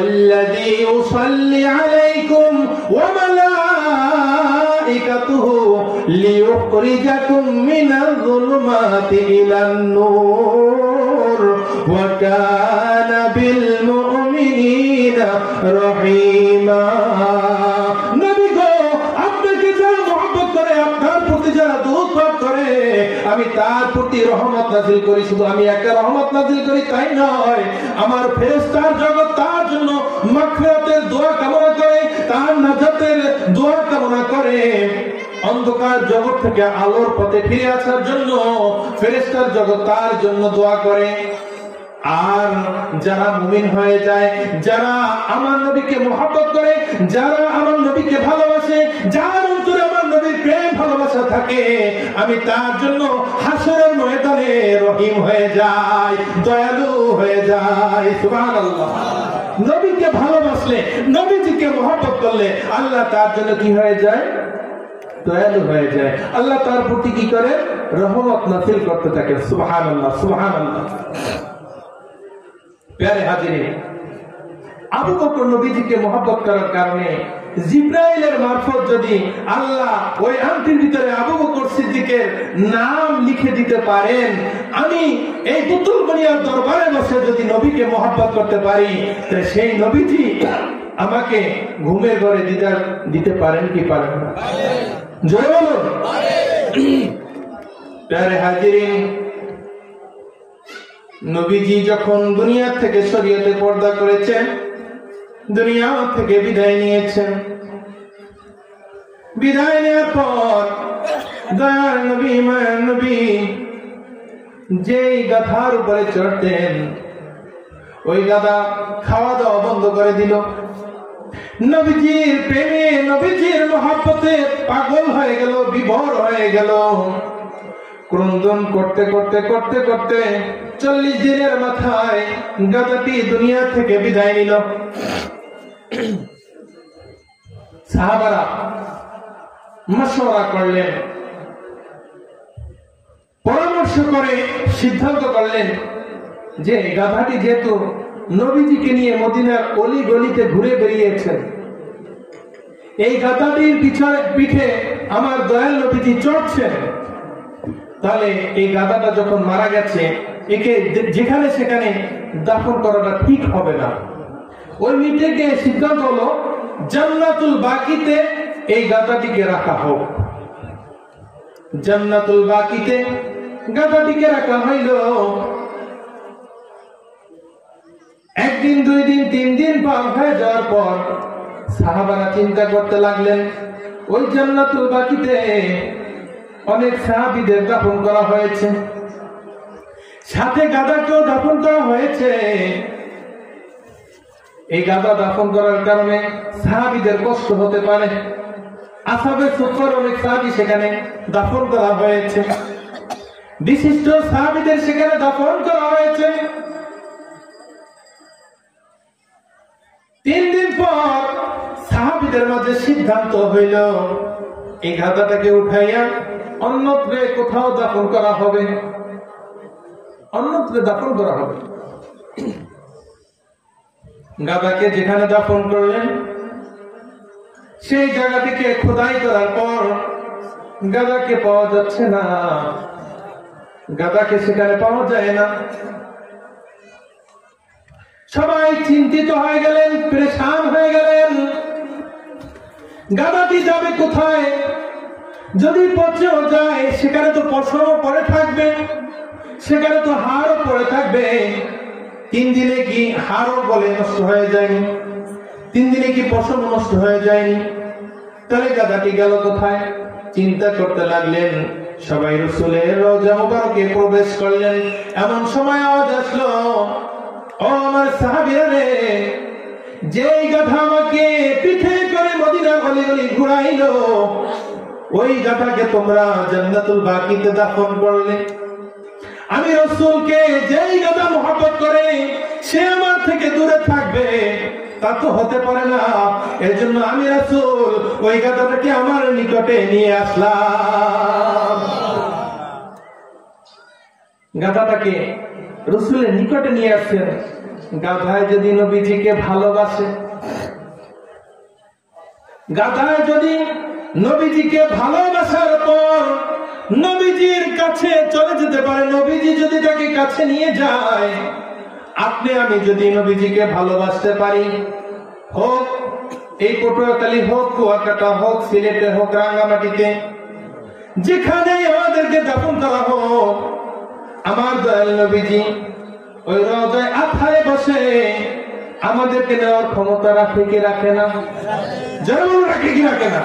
হুয়াল্লাযী ইউসাল্লি আলাইকুম ওয়া মালাইকাতুহু লিইউখরিজাকুম মিনায-যুলুমাতি ইলান-নূর ওয়া কানা বিল মুমিনিনা রহিমা। নবী গো, আপনাকে যারা মহব্বত করে, আপনার প্রতি যারা দরুদ পাঠ করে, আমি তার প্রতি রহমত নাযিল করি। শুধু আমি একটা রহমত নাযিল করি তাই নয়, আমার ফেরেশতার জগৎ তার জন্য মাগফিরাতের দোয়া কামনা করে, তার নাজাতের দোয়া কামনা করে। অন্ধকার জগৎ থেকে আলোর পথে ফিরে আসার জন্য ফেরেশতার জগৎ তার জন্য দোয়া করে। আর যারা মুমিন হয়ে যায়, যারা আমার নবীকে মহব্বত করে, যারা আমার নবীকে ভালোবাসে, যার অন্তরে আমার নবীর প্রেম ভালোবাসা থাকে, আমি তার জন্য হাসরের ময়দানে রহিম হয়ে যাই, দয়ালু হয়ে যাই। সুবহানাল্লাহ। নবীকে ভালোবাসলে, নবীজিকে মহব্বত করলে আল্লাহ তার জন্য কি হয়ে যায়? দয়ালু হয়ে যায়। আল্লাহ তার প্রতি কি করে? রহমত নাযিল করতে থাকে। সুবহানাল্লাহ, সুবহানাল্লাহ। প্যারে হাজিরিন, আবু বকর নবীজিকে মহব্বত করার কারণে জিব্রাইলের মারফত যদি আল্লাহ ওই আংটির ভিতরে আবু বকর সিদ্দিকের নাম লিখে দিতে পারেন, আমি এই পুতুল বনিয়ার দরবারে বসে যদি নবীকে মহব্বত করতে পারি, তাহলে সেই নবীজি আমাকে ঘুমের ঘরে দিদার দিতে পারেন কি পারেন না? জয় বলুন। প্যারে হাজিরিন, নবীজি যখন দুনিয়া থেকে শরীয়তে পর্দা করেছেন, দুনিয়া থেকে বিদায় নিয়েছেন, বিদায় নেওয়ার পর দয়ার নবী, মায়ার নবী যেই গাধার উপরে চড়তেন, ওই গাধা খাওয়া দাওয়া বন্ধ করে দিল। নবীজির প্রেমে, নবীজির মহব্বতে পাগল হয়ে গেল, বিভোর হয়ে গেল। ক্রন্দন করতে করতে করতে করতে 40 দিনের মাথায় গাধাটি দুনিয়া থেকে বিদায় নিল। সাহাবারা মাশওয়ারা করলেন, পরামর্শ করে সিদ্ধান্ত করলেন যে গাধাটি যেহেতু নবীজিকে নিয়ে মদিনার অলি গলিতে ঘুরে বেরিয়েছেন, এই গাধাটির পিঠে আমার দয়াল নবীজি চড়ছেন, তাহলে এই গাধাটা যখন মারা গেছে, একে যেখানে সেখানে দাফন করাটা ঠিক হবে না। ওই মিটিংয়ে সিদ্ধান্ত হলো জান্নাতুল বাকিতে এই গাধাটিকে রাখা হোক। জান্নাতুল বাকিতে গাধাটিকে রাখা হইল। একদিন, 2 দিন, 3 দিন পার হয়ে যাওয়ার পর সাহাবারা চিন্তা করতে লাগলেন, ওই জান্নাতুল বাকিতে অনেক সাহাবীদের দাফন করা হয়েছে, সাথে গাধাকেও দাফন করা হয়েছে। এই গাধা দাফন করার কারণে সাহাবীদের কষ্ট হতে পারে। আসহাবে সুফফার অনেক সাহাবী সেখানে দাফন করা হয়েছে, বিশিষ্ট সাহাবীদের সেখানে দাফন করা হয়েছে। 3 দিন পর সাহাবীদের মাঝে সিদ্ধান্ত হইল, এই গাধাটাকে উঠাইয়া অন্যত্রে কোথাও দাফন করা হবে, অন্যত্রে দাফন করা হবে। গাধাকে যেখানে দাফন করলেন, সেই জায়গাটিকে খোদাই করার পর গাধাকে পাওয়া যাচ্ছে না, গাধাকে সেখানে পাওয়া যায় না। সবাই চিন্তিত হয়ে গেলেন, পেরেশান হয়ে গেলেন। গাধাটি যাবে কোথায়? যদি পচেও যায়, সেখানে তো পশমও পড়ে থাকবে, সেখানে তো হাড়ও পড়ে থাকবে। 3 দিনে কি হাড়ও গলে নষ্ট হয়ে যায়নি? 3 দিনে কি পশম নষ্ট হয়ে যায়নি? তাহলে গাধাটি গেল কোথায়? চিন্তা করতে লাগলেন। সবাই রাসূলের রওজা মুবারকে প্রবেশ করলেন। এমন সময় আওয়াজ আসলো, ও আমার সাহাবীরা রে, যেই গাধা আমাকে পিঠে করে মদিনার গলি গলি ঘুরাইলো, ওই গাধাকে তোমরা জান্নাতুল বাকিতে দাফন করলে। আমি রাসূলকে যেই গাধা মহব্বত করে সে আমার থেকে দূরে থাকবে, তা তো হতে পারে না। এর জন্য আমি রাসূল ওই গাধাটাকে আমার নিকটে নিয়ে আসলাম। গাধাটাকে রাসূলের নিকটে নিয়ে আসছেন। গাধায় যদি নবীজিকে ভালোবাসে, গাধায় যদি নবীজিকে ভালোবাসার পর নবীজির কাছে চলে যেতে পারে, নবীজি যদি তাকে কাছে নিয়ে যায়, আপনি আমি যদি নবীজিকে ভালোবাসতে পারি, হোক এই পটুয়াখালী হোক, কুয়াকাটা হোক, সিলেটে হোক, রাঙ্গামাটিতে, যেখানে আমাদেরকে দাফন করা হোক, আমার দয়াল নবীজি ওই রওজায় আথায় বসে আমাদেরকে নেওয়ার ক্ষমতা রাখে কি রাখে না? যেমন রাখে কি রাখে না?